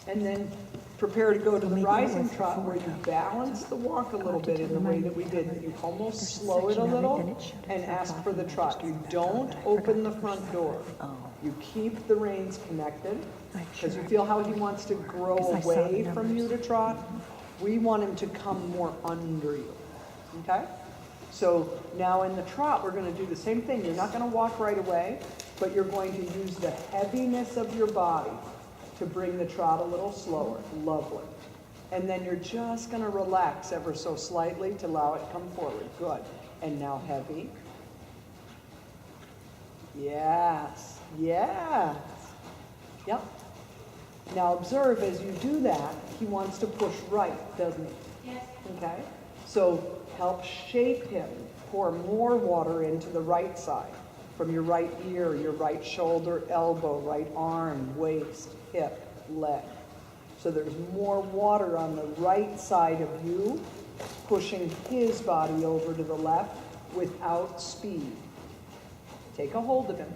And then prepare to go to the rising trot where you balance the walk a little bit in the way that we did. You almost slow it a little and ask for the trot. You don't open the front door. You keep the reins connected because you feel how he wants to grow away from you to trot. We want him to come more under you, okay? So now in the trot, we're going to do the same thing. You're not going to walk right away, but you're going to use the heaviness of your body to bring the trot a little slower. Lovely. And then you're just going to relax ever so slightly to allow it to come forward. Good. And now heavy. Yes. Yes. Yep. Now observe as you do that, he wants to push right, doesn't he? Yes. Okay? So help shape him. Pour more water into the right side. From your right ear, your right shoulder, elbow, right arm, waist, hip, leg. So there's more water on the right side of you, pushing his body over to the left without speed. Take a hold of him.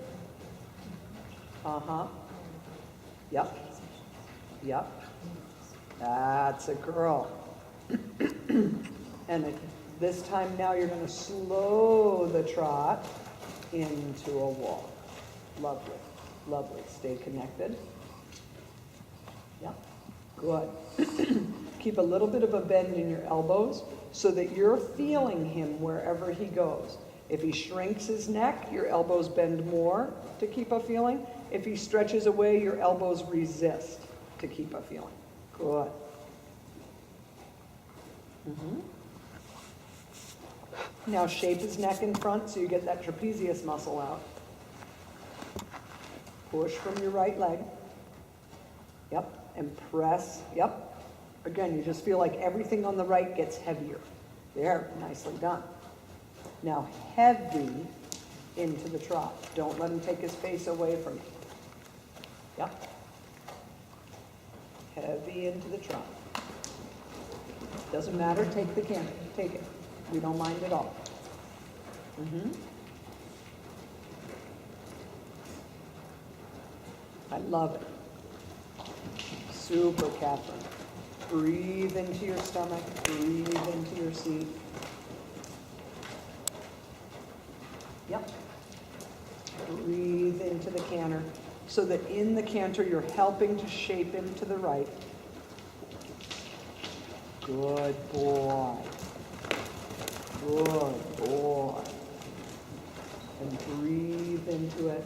Uh-huh. Yep. Yep. That's a girl. And this time now you're going to slow the trot into a walk. Lovely. Lovely. Stay connected. Yep. Good. Keep a little bit of a bend in your elbows so that you're feeling him wherever he goes. If he shrinks his neck, your elbows bend more to keep a feeling. If he stretches away, your elbows resist to keep a feeling. Good. Now shape his neck in front so you get that trapezius muscle out. Push from your right leg. Yep. And press. Yep. Again, you just feel like everything on the right gets heavier. There. Nicely done. Now heavy into the trot. Don't let him take his face away from you. Yep. Heavy into the trot. Doesn't matter. Take the canter. Take it. We don't mind at all. I love it. Super, Katherine. Breathe into your stomach. Breathe into your seat. Yep. Breathe into the canter so that in the canter you're helping to shape him to the right. Good boy. Good boy. And breathe into it.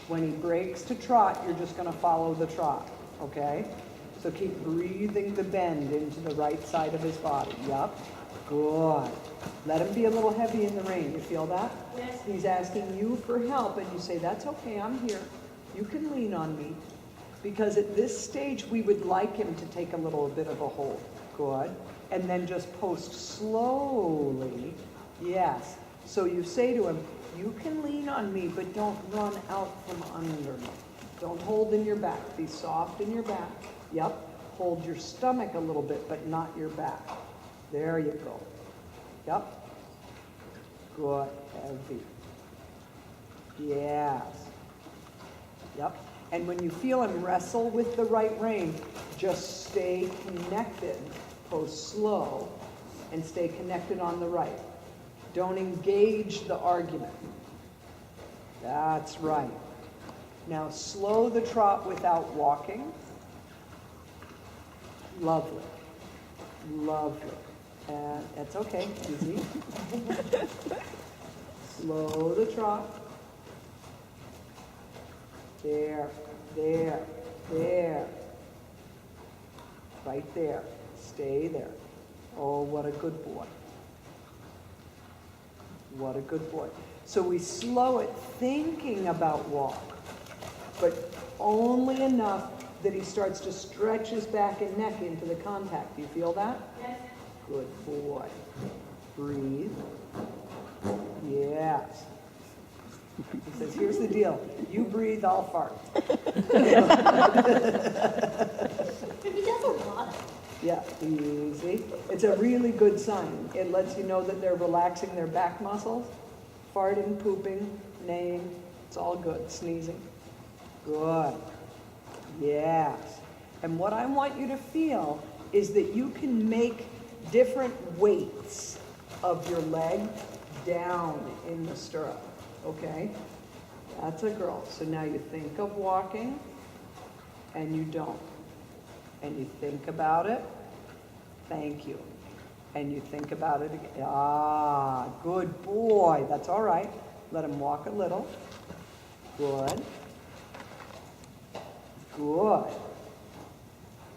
When he breaks to trot, you're just going to follow the trot, okay? So keep breathing the bend into the right side of his body. Yup. Good. Let him be a little heavy in the rein. You feel that? Yes. He's asking you for help, and you say, that's okay, I'm here. You can lean on me. Because at this stage, we would like him to take a little bit of a hold. Good. And then just post slowly. Yes. So you say to him, you can lean on me, but don't run out from under me. Don't hold in your back. Be soft in your back. Yep. Hold your stomach a little bit, but not your back. There you go. Yep. Good. Heavy. Yes. Yep. And when you feel him wrestle with the right rein, just stay connected. Post slow and stay connected on the right. Don't engage the argument. That's right. Now slow the trot without walking. Lovely. Lovely. That's okay. Easy. Slow the trot. There, there, there. Right there. Stay there. Oh, what a good boy. What a good boy. So we slow it thinking about walk, but only enough that he starts to stretch his back and neck into the contact. Do you feel that? Yes. Good boy. Breathe. Yes. He says, here's the deal. You breathe, I'll fart. He does a lot. Yeah, easy. It's a really good sign. It lets you know that they're relaxing their back muscles. Farting, pooping, neighing. It's all good. Sneezing. Good. Yes. And what I want you to feel is that you can make different weights of your leg down in the stirrup, okay? That's a girl. So now you think of walking, and you don't. And you think about it. Thank you. And you think about it again. Ah, good boy. That's all right. Let him walk a little. Good. Good.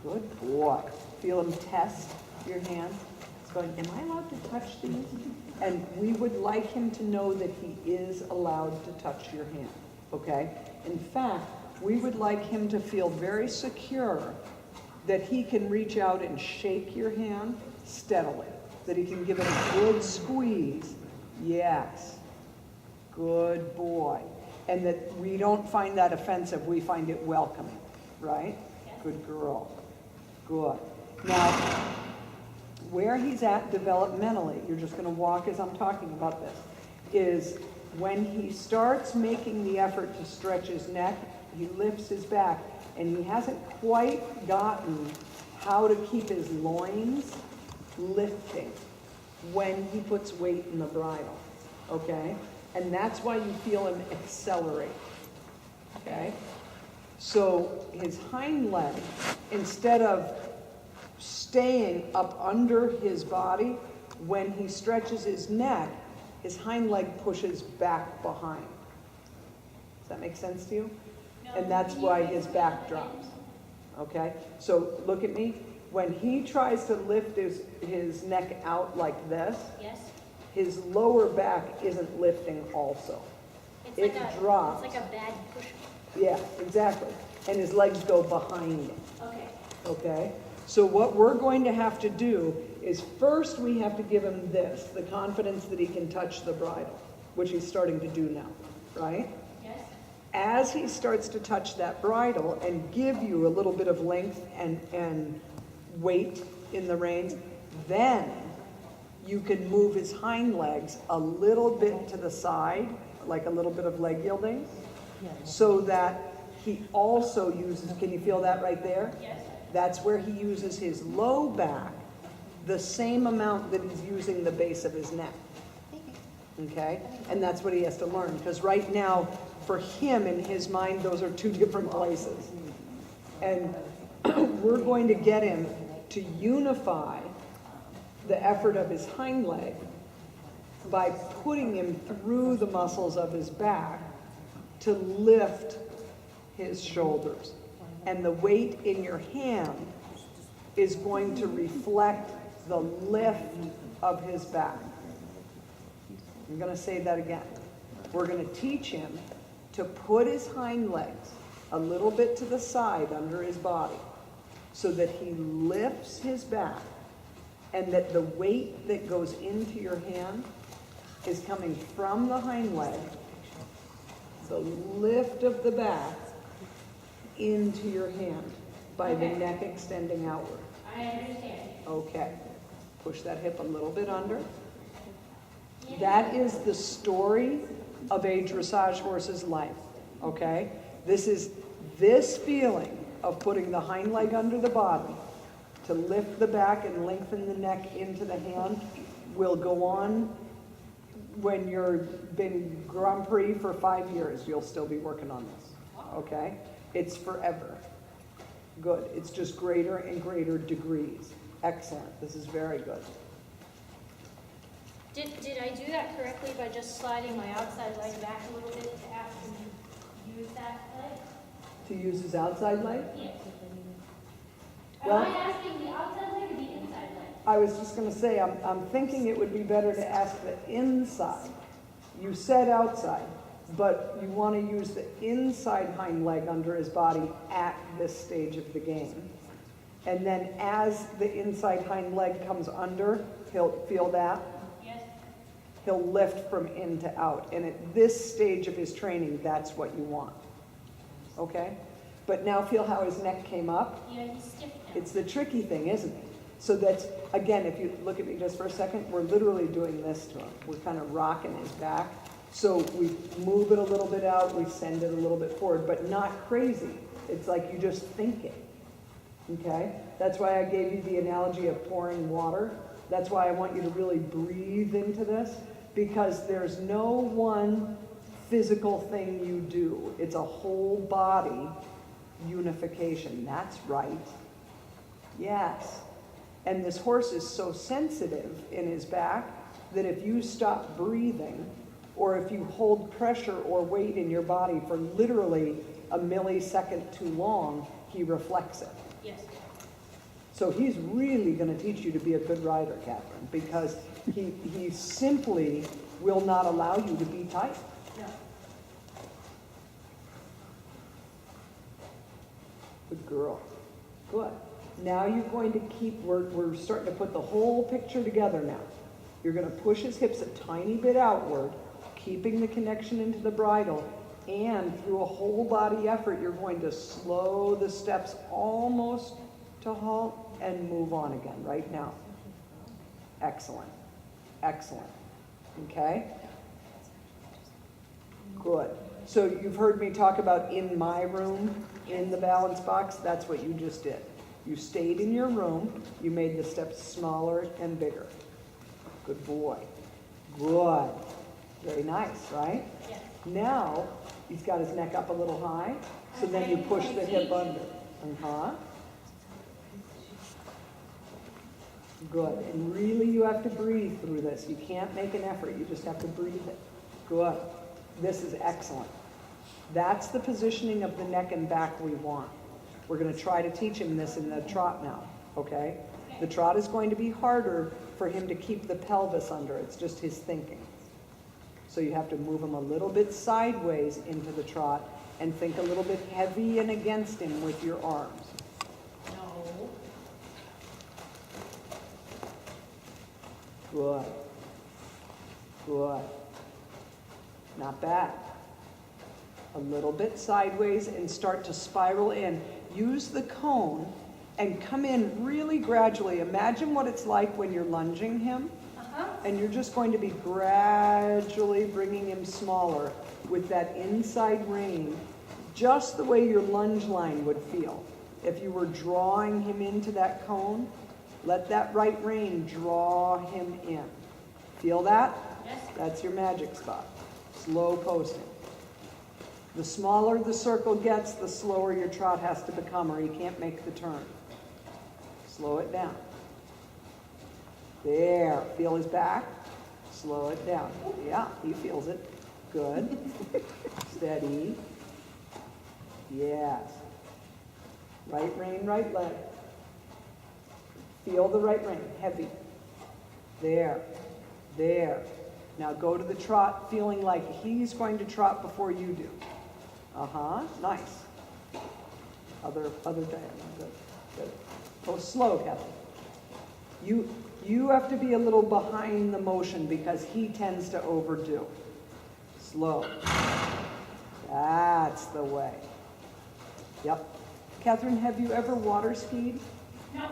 Good boy. Feel him test your hands. He's going, am I allowed to touch these? And we would like him to know that he is allowed to touch your hand, okay? In fact, we would like him to feel very secure that he can reach out and shake your hand steadily, that he can give it a good squeeze. Yes. Good boy. And that we don't find that offensive, we find it welcoming, right? Good girl. Good. Now, where he's at developmentally, you're just going to walk as I'm talking about this, is when he starts making the effort to stretch his neck, he lifts his back, and he hasn't quite gotten how to keep his loins lifting when he puts weight in the bridle, okay? And that's why you feel him accelerate, okay? So his hind leg, instead of staying up under his body, when he stretches his neck, his hind leg pushes back behind. Does that make sense to you? And that's why his back drops, okay? So look at me. When he tries to lift his neck out like this, Yes. his lower back isn't lifting also. It drops. It's like a bad push. Yeah, exactly. And his legs go behind him, Okay. okay? So what we're going to have to do is first we have to give him this, the confidence that he can touch the bridle, which he's starting to do now, right? Yes. As he starts to touch that bridle and give you a little bit of length and weight in the reins, then you can move his hind legs a little bit to the side, like a little bit of leg yielding, so that he also uses, can you feel that right there? Yes. That's where he uses his low back the same amount that he's using the base of his neck. Okay? And that's what he has to learn, because right now, for him, in his mind, those are two different places. And we're going to get him to unify the effort of his hind leg by putting him through the muscles of his back to lift his shoulders. And the weight in your hand is going to reflect the lift of his back. I'm going to say that again. We're going to teach him to put his hind legs a little bit to the side under his body so that he lifts his back, and that the weight that goes into your hand is coming from the hind leg, the lift of the back into your hand by the neck extending outward. I understand. Okay. Push that hip a little bit under. That is the story of a dressage horse's life, okay? This is this feeling of putting the hind leg under the body to lift the back and lengthen the neck into the hand will go on when you've been Grand Prix for 5 years. You'll still be working on this, okay? It's forever. Good. It's just greater and greater degrees. Excellent. This is very good. Did I do that correctly by just sliding my outside leg back a little bit to ask him to use that leg? To use his outside leg? Yes. Well- Am I asking the outside leg or the inside leg? I was just going to say, I'm thinking it would be better to ask the inside. You said outside, but you want to use the inside hind leg under his body at this stage of the game. And then as the inside hind leg comes under, he'll feel that. Yes. He'll lift from in to out. And at this stage of his training, that's what you want. Okay? But now feel how his neck came up. Yeah, he's stiff now. It's the tricky thing, isn't it? So that's, again, if you look at me just for a second, we're literally doing this to him. We're kind of rocking his back. So we move it a little bit out, we send it a little bit forward, but not crazy. It's like you just think it. Okay? That's why I gave you the analogy of pouring water. That's why I want you to really breathe into this, because there's no one physical thing you do. It's a whole body unification. That's right. Yes. And this horse is so sensitive in his back that if you stop breathing, or if you hold pressure or weight in your body for literally a millisecond too long, he reflects it. Yes. So he's really going to teach you to be a good rider, Catherine, because he simply will not allow you to be tight. No. Good girl. Good. Now you're going to keep, we're starting to put the whole picture together now. You're going to push his hips a tiny bit outward, keeping the connection into the bridle, and through a whole body effort, you're going to slow the steps almost to halt and move on again right now. Excellent. Excellent. Okay? Good. So you've heard me talk about in my room, in the balance box. That's what you just did. You stayed in your room. You made the steps smaller and bigger. Good boy. Good. Very nice, right? Yes. Now, he's got his neck up a little high, so then you push the hip under. Good. And really you have to breathe through this. You can't make an effort. You just have to breathe it. Good. This is excellent. That's the positioning of the neck and back we want. We're going to try to teach him this in the trot now, okay? The trot is going to be harder for him to keep the pelvis under. It's just his thinking. So you have to move him a little bit sideways into the trot and think a little bit heavy and against him with your arms. No. Good. Good. Not bad. A little bit sideways and start to spiral in. Use the cone and come in really gradually. Imagine what it's like when you're lunging him. And you're just going to be gradually bringing him smaller with that inside rein, just the way your lunge line would feel. If you were drawing him into that cone, let that right rein draw him in. Feel that? Yes. That's your magic spot. Slow posting. The smaller the circle gets, the slower your trot has to become, or you can't make the turn. Slow it down. There. Feel his back. Slow it down. Yeah, he feels it. Good. Steady. Yes. Right rein, right leg. Feel the right rein. Heavy. There. There. Now go to the trot feeling like he's going to trot before you do. Nice. Other diagonal. Good. Good. Go slow, Kathy. You have to be a little behind the motion because he tends to overdo. Slow. That's the way. Yep. Catherine, have you ever water skied? No.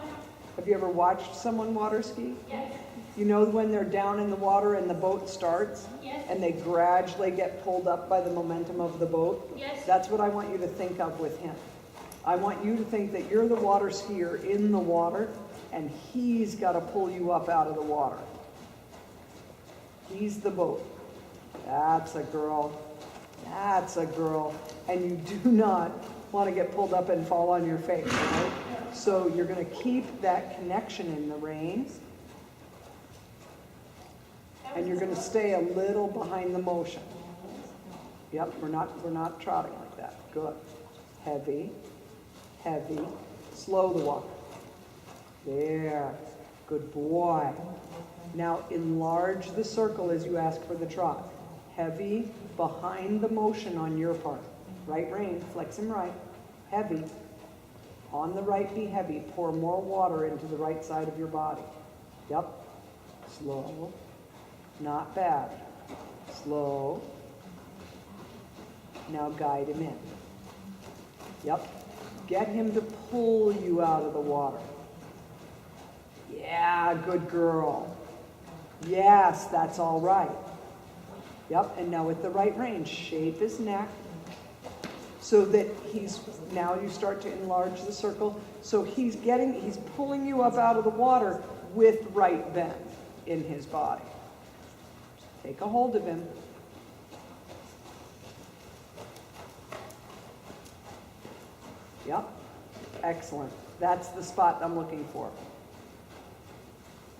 Have you ever watched someone water ski? Yes. You know when they're down in the water and the boat starts? Yes. And they gradually get pulled up by the momentum of the boat? Yes. That's what I want you to think of with him. I want you to think that you're the water skier in the water, and he's got to pull you up out of the water. He's the boat. That's a girl. That's a girl. And you do not want to get pulled up and fall on your face, right? So you're going to keep that connection in the reins, and you're going to stay a little behind the motion. Yep, we're not trotting like that. Good. Heavy, heavy. Slow the walk. There. Good boy. Now enlarge the circle as you ask for the trot. Heavy, behind the motion on your part. Right rein, flex him right. Heavy. On the right, be heavy. Pour more water into the right side of your body. Yep. Slow. Not bad. Slow. Now guide him in. Yep. Get him to pull you out of the water. Yeah, good girl. Yes, that's all right. Yep, and now with the right rein, shape his neck. so that now you start to enlarge the circle. So he's pulling you up out of the water with right bend in his body. Take a hold of him. Yep, excellent. That's the spot I'm looking for.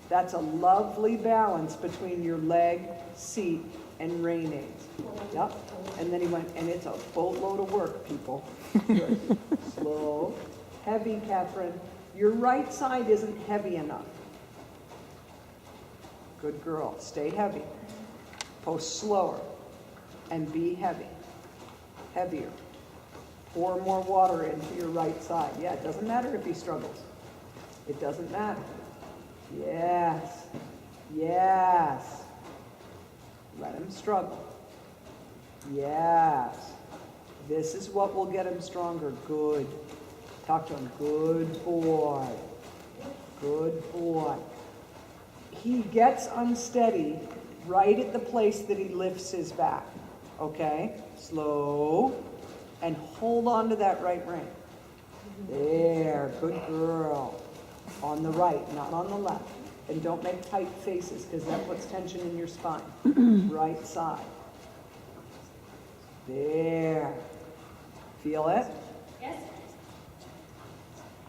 That's a lovely balance between your leg, seat, and rein aids. Yep. And then he went, and it's a boatload of work, people. Good. Slow. Heavy, Katherine. Your right side isn't heavy enough. Good girl. Stay heavy. Post slower. And be heavy. Heavier. Pour more water into your right side. Yeah, it doesn't matter if he struggles. It doesn't matter. Yes. Yes. Let him struggle. Yes. This is what will get him stronger. Good. Talk to him. Good boy. Good boy. He gets unsteady right at the place that he lifts his back. Okay? Slow. And hold on to that right rein. There. Good girl. On the right, not on the left. And don't make tight faces because that puts tension in your spine. Right side. There. Feel it? Yes.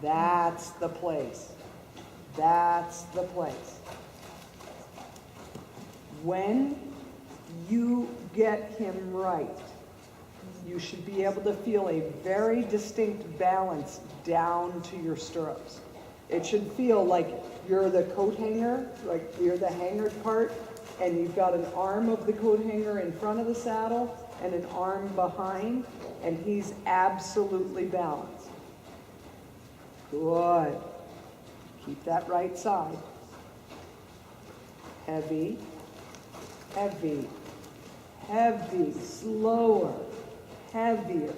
That's the place. That's the place. When you get him right, you should be able to feel a very distinct balance down to your stirrups. It should feel like you're the coat hanger, like you're the hangered part, and you've got an arm of the coat hanger in front of the saddle and an arm behind, and he's absolutely balanced. Good. Keep that right side. Heavy, heavy, heavy, slower, heavier.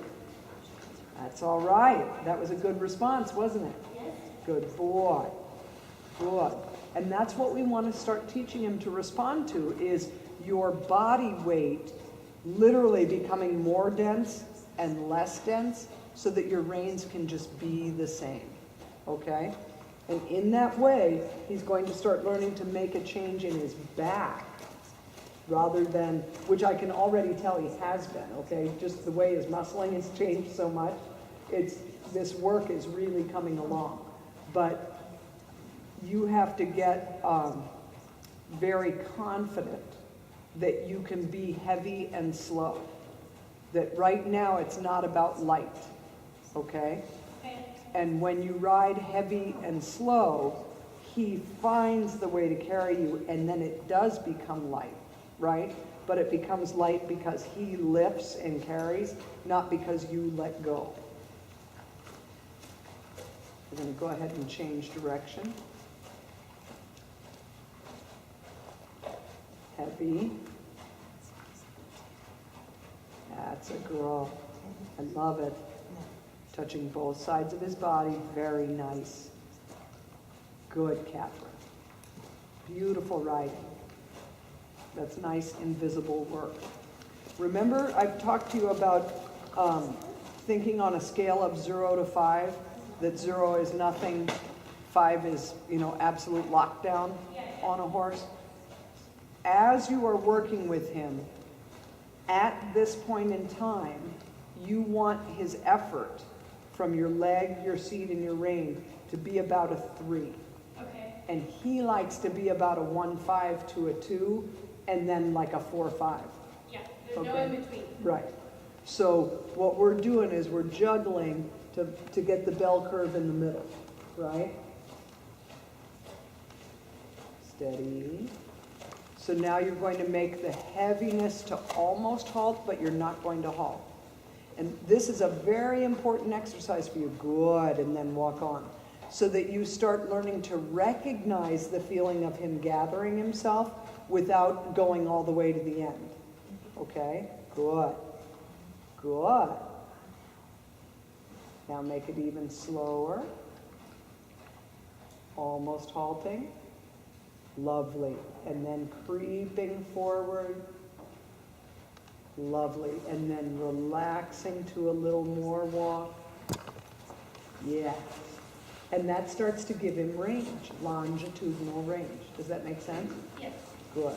That's all right. That was a good response, wasn't it? Yes. Good boy. Good. And that's what we want to start teaching him to respond to, is your body weight literally becoming more dense and less dense so that your reins can just be the same. Okay? And in that way, he's going to start learning to make a change in his back rather than, which I can already tell he has been, okay? Just the way his muscling has changed so much. This work is really coming along. But you have to get very confident that you can be heavy and slow. That right now it's not about light, okay? Okay. And when you ride heavy and slow, he finds the way to carry you, and then it does become light, right? But it becomes light because he lifts and carries, not because you let go. We're going to go ahead and change direction. Heavy. That's a girl. I love it. Touching both sides of his body. Very nice. Good, Katherine. Beautiful riding. That's nice, invisible work. Remember, I've talked to you about thinking on a scale of 0 to 5, that 0 is nothing, 5 is, absolute lockdown on a horse. As you are working with him, at this point in time, you want his effort from your leg, your seat, and your rein to be about a 3. Okay. And he likes to be about a 1.5 to a 2, and then like a 4.5. Yeah, there's no Okay. in between. Right. So what we're doing is we're juggling to get the bell curve in the middle, right? Steady. So now you're going to make the heaviness to almost halt, but you're not going to halt. And this is a very important exercise for you. Good, and then walk on. So that you start learning to recognize the feeling of him gathering himself without going all the way to the end. Okay? Good. Good. Now make it even slower. Almost halting. Lovely. And then creeping forward. Lovely. And then relaxing to a little more walk. Yeah. And that starts to give him range, longitudinal range. Does that make sense? Yes. Good.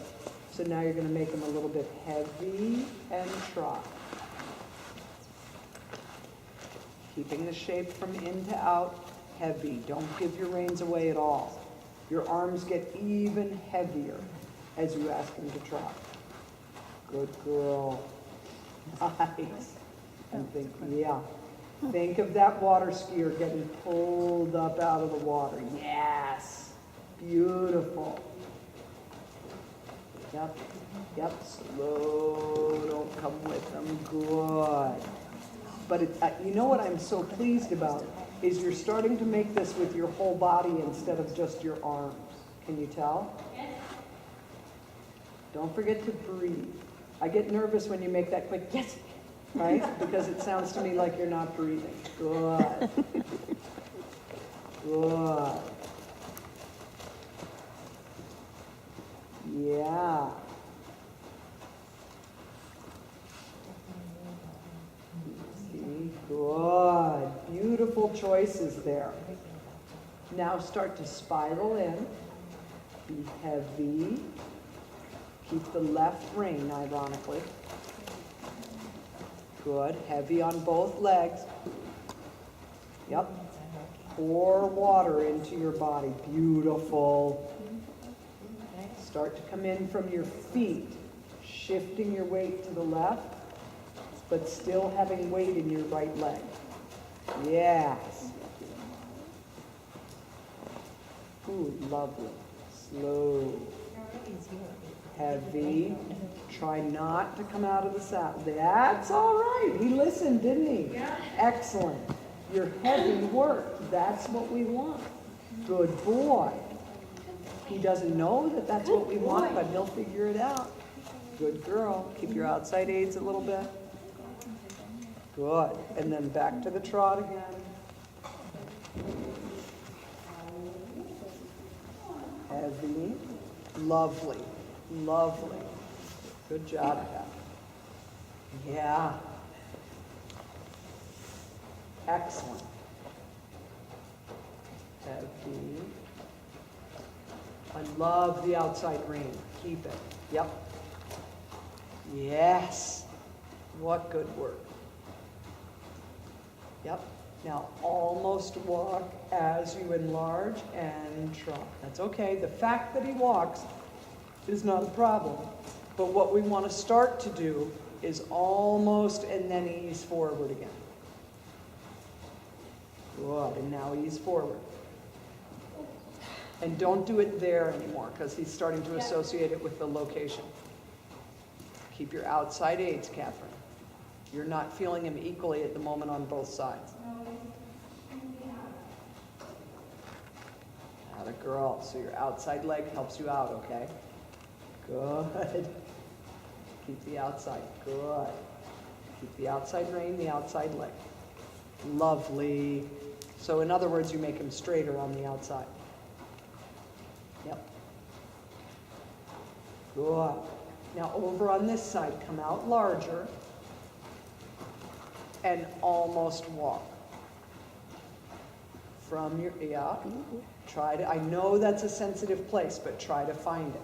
So now you're going to make him a little bit heavy and trot. Keeping the shape from in to out, heavy. Don't give your reins away at all. Your arms get even heavier as you ask him to trot. Good girl. Nice. And think, yeah. Think of that water skier getting pulled up out of the water. Yes. Beautiful. Yep. Yep. Slow. Don't come with them. Good. But you know what I'm so pleased about is you're starting to make this with your whole body instead of just your arms. Can you tell? Yes. Don't forget to breathe. I get nervous when you make that quick yes, right? Because it sounds to me like you're not breathing. Good. Good. Yeah. See, good. Beautiful choices there. Now start to spiral in. Be heavy. Keep the left rein, ironically. Good. Heavy on both legs. Yep. Pour water into your body. Beautiful. Start to come in from your feet, shifting your weight to the left, but still having weight in your right leg. Yes. Ooh, lovely. Slow. Heavy. Try not to come out of the saddle. That's all right. He listened, didn't he? Yeah. Excellent. Your heavy work. That's what we want. Good boy. He doesn't know that that's what we want, but he'll figure it out. Good girl. Keep your outside aids a little bit. Good. And then back to the trot again. Heavy. Lovely. Lovely. Good job, Kat. Yeah. Excellent. Heavy. I love the outside rein. Keep it. Yep. Yes. What good work. Yep. Now almost walk as you enlarge and trot. That's okay. The fact that he walks is not a problem. But what we want to start to do is almost and then ease forward again. Good. And now ease forward. And don't do it there anymore because he's starting to associate it with the location. Keep your outside aids, Katherine. You're not feeling him equally at the moment on both sides. Atta girl. So your outside leg helps you out, okay? Good. Keep the outside. Good. Keep the outside rein, the outside leg. Lovely. So in other words, you make him straighter on the outside. Yep. Good. Now over on this side, come out larger and almost walk. From your, yeah, try to, I know that's a sensitive place, but try to find it.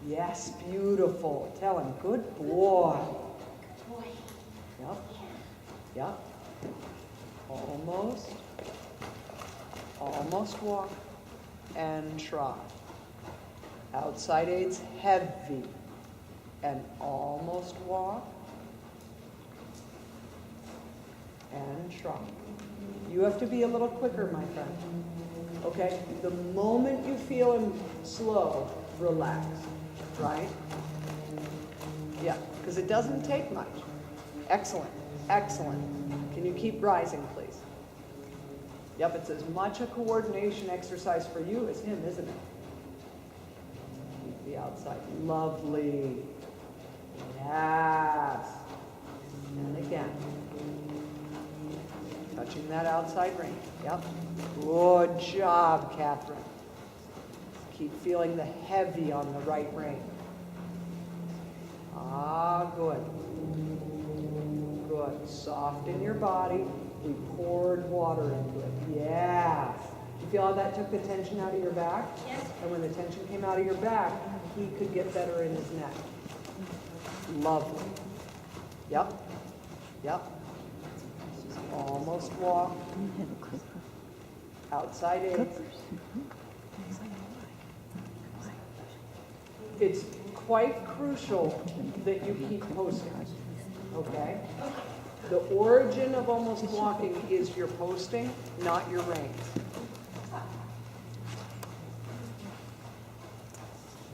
Yes, beautiful. Tell him, good boy. Good boy. Yep. Yep. Almost. Almost walk and trot. Outside aids heavy and almost walk and trot. You have to be a little quicker, my friend. Okay? The moment you feel him slow, relax. Right? Yeah, because it doesn't take much. Excellent. Excellent. Can you keep rising, please? Yep, it's as much a coordination exercise for you as him, isn't it? Keep the outside. Lovely. Yes. And again. Touching that outside rein. Yep. Good job, Katherine. Keep feeling the heavy on the right rein. Ah, good. Good. Soften your body. We poured water into it. Yes. You feel how that took the tension out of your back? Yes. And when the tension came out of your back, he could get better in his neck. Lovely. Yep. Yep. Almost walk. Outside aids. It's quite crucial that you keep posting, okay? The origin of almost walking is your posting, not your reins.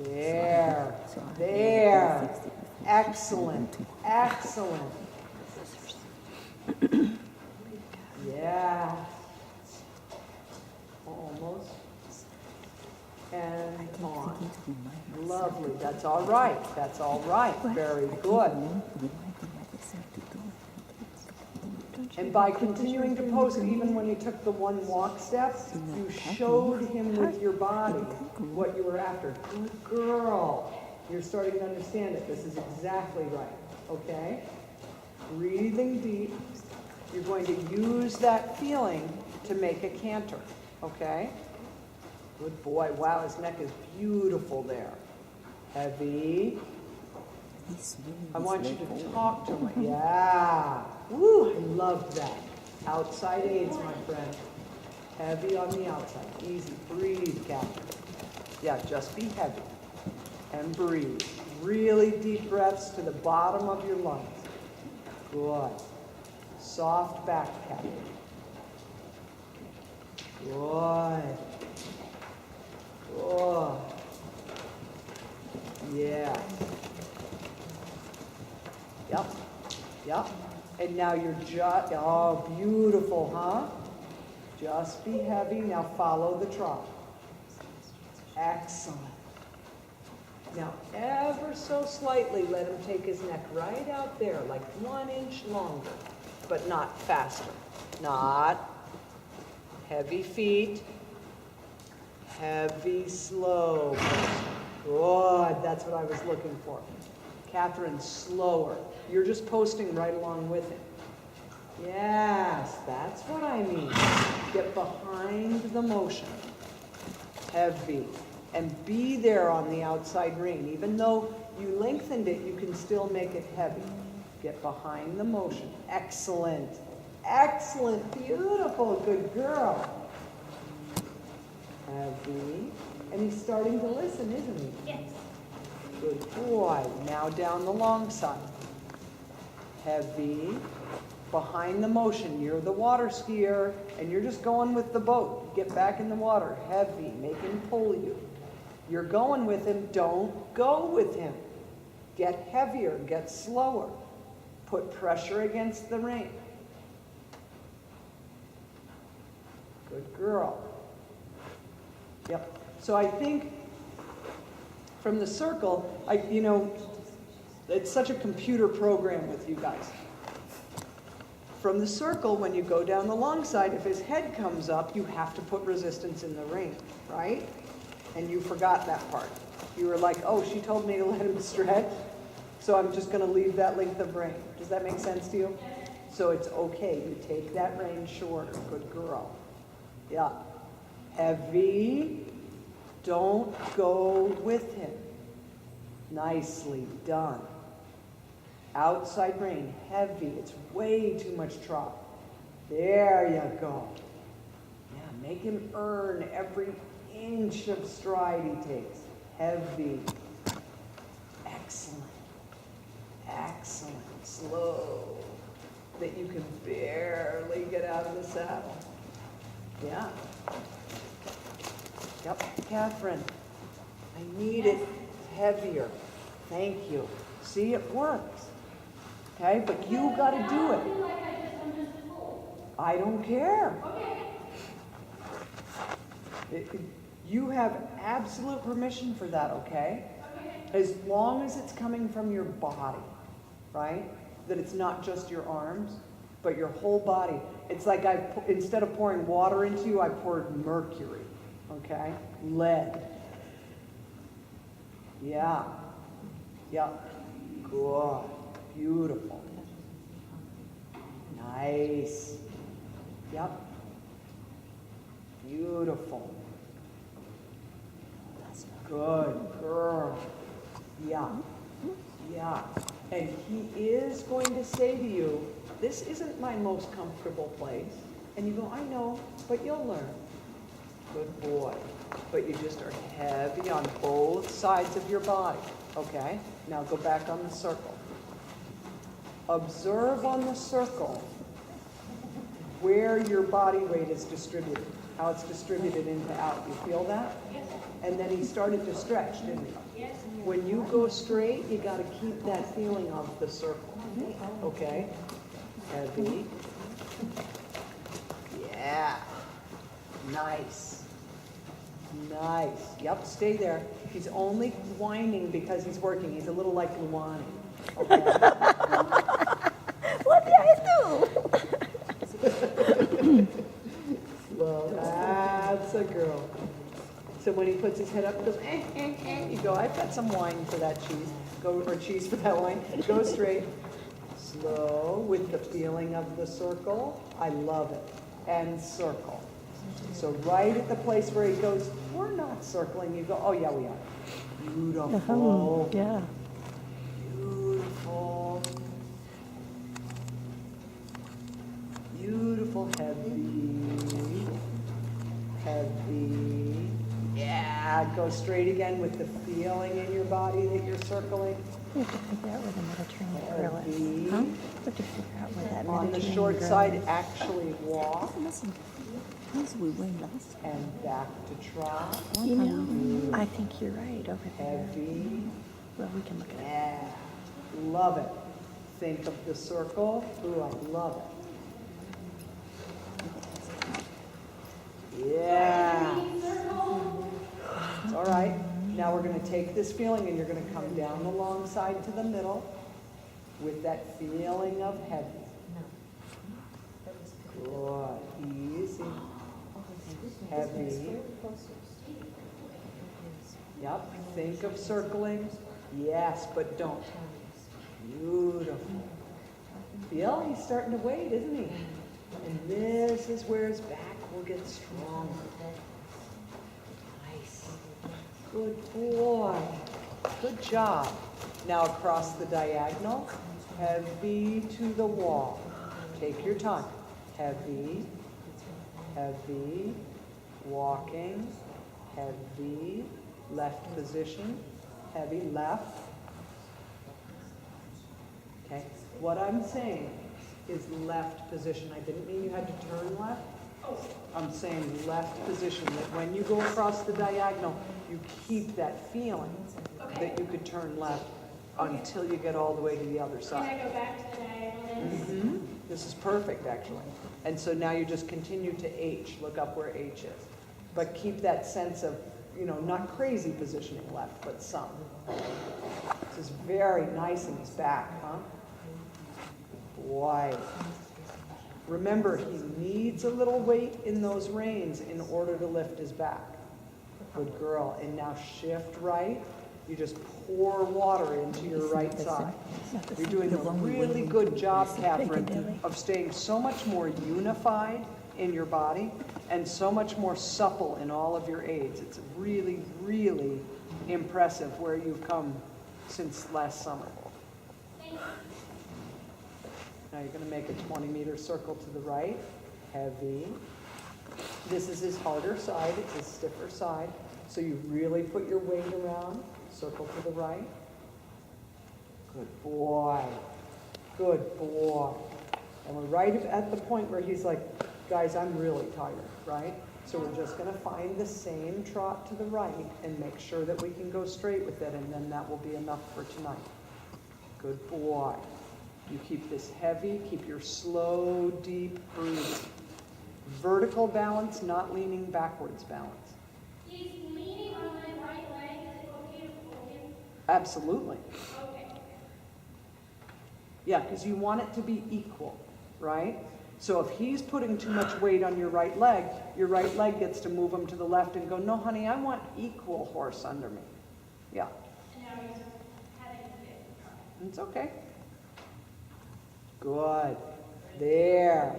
There, there. Excellent, excellent. Yeah. Almost. And on. Lovely. That's all right. That's all right. Very good. And by continuing to post, even when you took the one walk step, you showed him with your body what you were after. Good girl. You're starting to understand it. This is exactly right. Okay? Breathing deep. You're going to use that feeling to make a canter. Okay? Good boy. Wow, his neck is beautiful there. Heavy. I want you to talk to him. Yeah. Woo, I love that. Outside aids, my friend. Heavy on the outside. Easy. Breathe, Katherine. Yeah, just be heavy. And breathe. Really deep breaths to the bottom of your lungs. Good. Soft back, Katherine. Good. Good. Yeah. Yep. Yep. And now you're just, oh, beautiful, huh? Just be heavy. Now follow the trot. Excellent. Now, ever so slightly, let him take his neck right out there, like 1 inch longer, but not faster. Not. Heavy feet. Heavy, slow. Good. That's what I was looking for. Katherine, slower. You're just posting right along with him. Yes, that's what I mean. Get behind the motion. Heavy. And be there on the outside rein. Even though you lengthened it, you can still make it heavy. Get behind the motion. Excellent. Excellent. Beautiful. Good girl. Heavy. And he's starting to listen, isn't he? Yes. Good boy. Now down the long side. Heavy. Behind the motion. You're the water skier, and you're just going with the boat. Get back in the water. Heavy. Make him pull you. You're going with him. Don't go with him. Get heavier. Get slower. Put pressure against the rein. Good girl. Yep. So I think from the circle, it's such a computer program with you guys. From the circle, when you go down the long side, if his head comes up, you have to put resistance in the rein, right? And you forgot that part. You were like, oh, she told me to let him stretch, so I'm just going to leave that length of rein. Does that make sense to you? So it's okay. You take that rein shorter. Good girl. Yeah. Heavy. Don't go with him. Nicely done. Outside rein, heavy. It's way too much trot. There you go. Yeah, make him earn every inch of stride he takes. Heavy. Excellent. Excellent. Slow. That you can barely get out of the saddle. Yeah. Yep, Katherine, I need it heavier. Thank you. See, it works. Okay, but you got to do it. I don't care. You have absolute permission for that, okay? As long as it's coming from your body, right? That it's not just your arms, but your whole body. It's like instead of pouring water into you, I poured mercury. Okay? Lead. Yeah. Yeah. Good. Beautiful. Nice. Yep. Beautiful. Good girl. Yeah. Yeah. And he is going to say to you, this isn't my most comfortable place. And you go, I know, but you'll learn. Good boy. But you just are heavy on both sides of your body. Okay? Now go back on the circle. Observe on the circle where your body weight is distributed, how it's distributed in to out. You feel that? Yes. And then he started to stretch, didn't he? Yes. When you go straight, you got to keep that feeling of the circle. Okay? Heavy. Yeah. Nice. Nice. Yep, stay there. He's only whining because he's working. He's a little like Luani. Okay? What did I do? Well, that's a girl. So when he puts his head up, he goes, you go, I've got some wine for that cheese. Go, or cheese for that wine. Go straight. Slow with the feeling of the circle. I love it. And circle. So right at the place where he goes, we're not circling. You go, oh yeah, we are. Beautiful. Yeah. Beautiful. Beautiful, heavy. Heavy. Yeah, go straight again with the feeling in your body that you're circling. We have to figure out where the Mediterranean grill is. Heavy. Huh? We have to figure out where that On the Mediterranean short grill side, is. actually walk Listen, as we went last and back to trot. you know, I think you're right over there. Heavy. Well, we can look at it. Yeah. Love it. Think of the circle. Ooh, I love it. Yeah. All right. Now we're going to take this feeling and you're going to come down the long side to the middle with that feeling of heavy. Good. Easy. Heavy. Yep. Think of circling. Yes, but don't. Beautiful. Feel? He's starting to wait, isn't he? And this is where his back will get stronger. Nice. Good boy. Good job. Now across the diagonal, heavy to the wall. Take your time. Heavy, heavy, walking, heavy, left position, heavy, left. Okay, what I'm saying is left position. I didn't mean you had to turn left. I'm saying left position, that when you go across the diagonal, you keep that feeling that you could turn left until you get all the way to the other Can side. I go back to the diagonal? This is perfect, actually. And so now you just continue to H. Look up where H is. But keep that sense of, not crazy positioning left, but some. This is very nice in his back, huh? Boy. Remember, he needs a little weight in those reins in order to lift his back. Good girl. And now shift right. You just pour water into your right side. You're doing a really good job, Katherine, of staying so much more unified in your body and so much more supple in all of your aids. It's really, really impressive where you've come since last summer. Now you're going to make a 20-meter circle to the right. Heavy. This is his harder side. It's his stiffer side. So you really put your weight around. Circle to the right. Good boy. Good boy. And we're right at the point where he's like, guys, I'm really tired, right? So we're just going to find the same trot to the right and make sure that we can go straight with it, and then that will be enough for tonight. Good boy. You keep this heavy, keep your slow, deep breathing. Vertical balance, not leaning backwards balance. He's leaning on my right leg. Is it okay to pull him? Absolutely. Okay. Yeah, because you want it to be equal, right? So if he's putting too much weight on your right leg gets to move him to the left and go, no, honey, I want equal horse under me. Yeah. And now he's having a fit. It's okay. Good. There.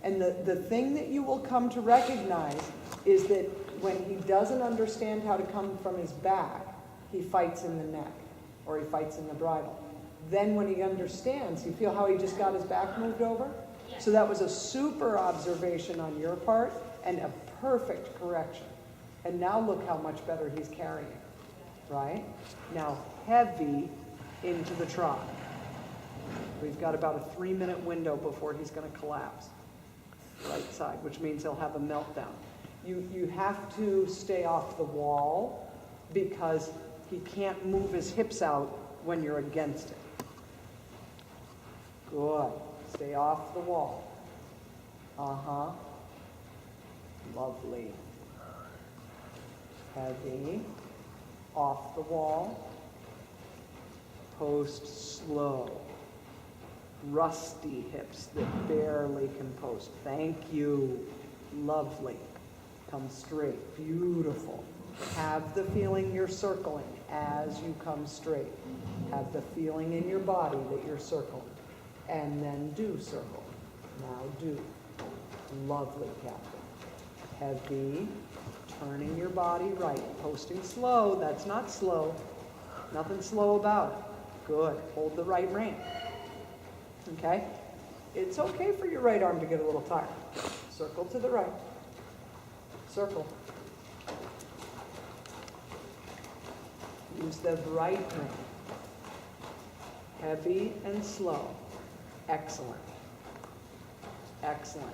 And the thing that you will come to recognize is that when he doesn't understand how to come from his back, he fights in the neck or he fights in the bridle. Then when he understands, you feel how he just got his back moved over? So that was a super observation on your part and a perfect correction. And now look how much better he's carrying, right? Now heavy into the trot. We've got about a 3-minute window before he's going to collapse. Right side, which means he'll have a meltdown. You have to stay off the wall because he can't move his hips out when you're against it. Good. Stay off the wall. Uh-huh. Lovely. Heavy. Off the wall. Post slow. Rusty hips that barely can post. Thank you. Lovely. Come straight. Beautiful. Have the feeling you're circling as you come straight. Have the feeling in your body that you're circling. And then do circle. Now do. Lovely, Katherine. Heavy. Turning your body right. Posting slow. That's not slow. Nothing slow about it. Good. Hold the right rein. Okay? It's okay for your right arm to get a little tired. Circle to the right. Circle. Use the right rein. Heavy and slow. Excellent. Excellent.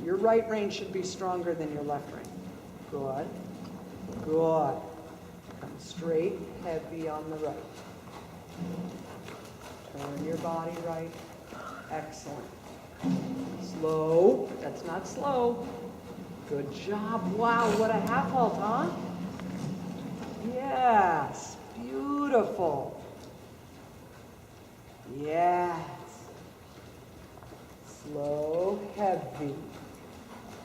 Your right rein should be stronger than your left rein. Good. Good. Come straight, heavy on the right. Turn your body right. Excellent. Slow. That's not slow. Good job. Wow, what a half halt, huh? Yes. Beautiful. Yes. Slow, heavy.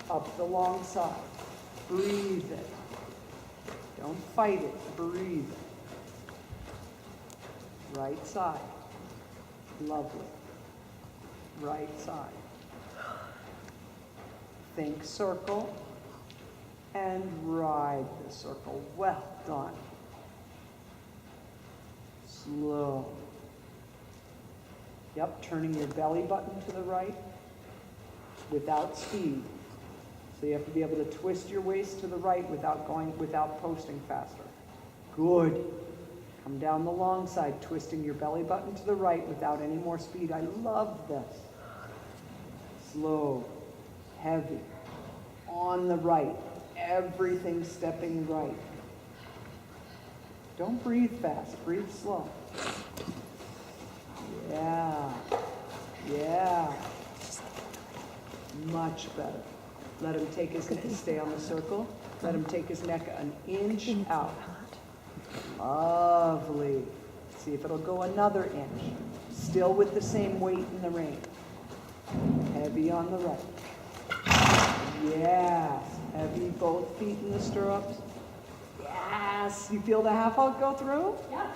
Up the long side. Breathe it. Don't fight it. Breathe it. Right side. Lovely. Right side. Think circle and ride the circle. Well done. Slow. Yep, turning your belly button to the right without speed. So you have to be able to twist your waist to the right without posting faster. Good. Come down the long side, twisting your belly button to the right without any more speed. I love this. Slow, heavy, on the right, everything stepping right. Don't breathe fast, breathe slow. Yeah, yeah. Much better. Let him take his neck, stay on the circle. Let him take his neck an inch out. Lovely. See if it'll go another inch. Still with the same weight in the rein. Heavy on the right. Yes. Heavy both feet in the stirrups. Yes. You feel the half halt go through? Yep.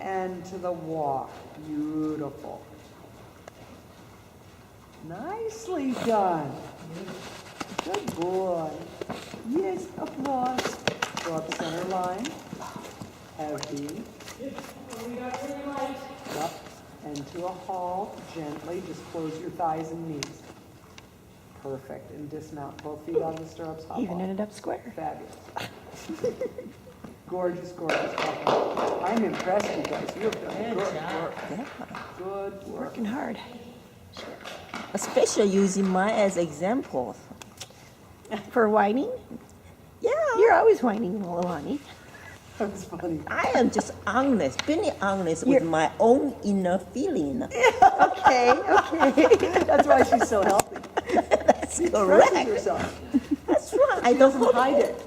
And to the walk. Beautiful. Nicely done. Good boy. Yes, applause. Go up center line. Heavy. Yep. And to a halt, gently. Just close your thighs and knees. Perfect. And dismount. Both feet on the stirrups. Hop Even off. ended up square. Fabulous. Gorgeous, gorgeous. I'm impressed, you guys. You have done good work. Yeah. Good work. Working hard. Especially using mine as examples. For whining? Yeah, You're always whining, Milani. That's funny. I am just honest, being honest with my own inner feeling. Okay, okay. That's why she's so healthy. That's Expressing correct. yourself. That's right. I She doesn't don't hide it.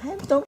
I don't